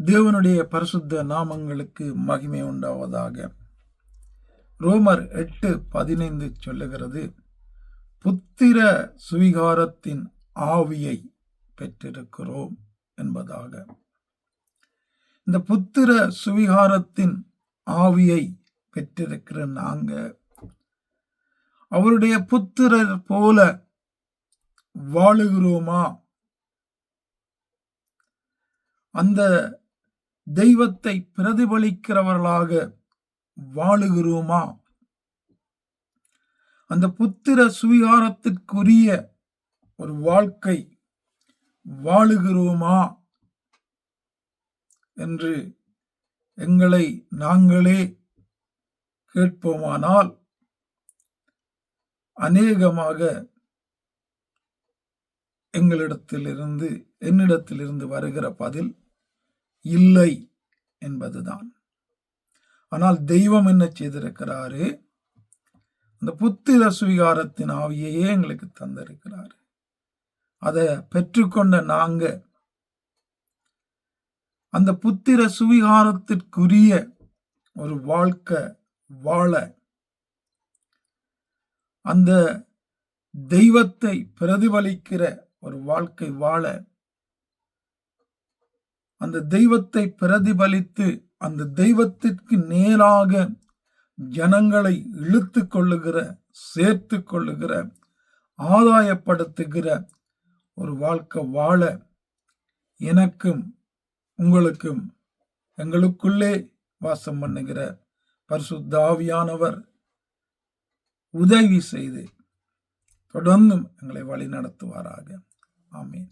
தேவனுடைய பரிசுத்த நாமங்களுக்கு மகிமை உண்டாவதாக. ரோமர் 8:15 சொல்லுகிறது, புத்திர சுவிகாரத்தின் ஆவியை பெற்றிருக்கிறோம் என்பதாக. இந்த புத்திர சுவிகாரத்தின் ஆவியை பெற்றிருக்கிற நாங்க அவருடைய புத்திரர் போல வாழுகிறோமா? அந்த தெய்வத்தை பிரதிபலிக்கிறவர்களாக வாழுகிறோமா? அந்த புத்திர சுவிகாரத்திற்குரிய ஒரு வாழ்க்கை வாழுகிறோமா என்று எங்களை நாங்களே கேட்போமானால் அநேகமாக என்னிடத்திலிருந்து வருகிற பதில் இல்லை என்பதுதான். ஆனால் தெய்வம் என்ன செய்திருக்கிறாரு? அந்த புத்திர சுவிகாரத்தின் ஆவியையே எங்களுக்கு தந்திருக்கிறாரு. அதை பெற்றுக்கொண்ட நாங்க அந்த புத்திர சுவிகாரத்திற்குரிய ஒரு வாழ்க்கை வாழ, அந்த தெய்வத்தை பிரதிபலிக்கிற ஒரு வாழ்க்கை வாழ, அந்த தெய்வத்தை பிரதிபலித்து அந்த தெய்வத்திற்கு நேராக ஜனங்களை இழுத்து கொள்ளுகிற, சேர்த்து கொள்ளுகிற, ஆதாயப்படுத்துகிற ஒரு வாழ்க்கை வாழ எனக்கும் உங்களுக்கும் எங்களுக்குள்ளே வாசம் பண்ணுகிற பரிசுத்த ஆவியானவர் உதவி செய்து தொடர்ந்தும் எங்களை வழி நடத்துவாராக. ஆமென்.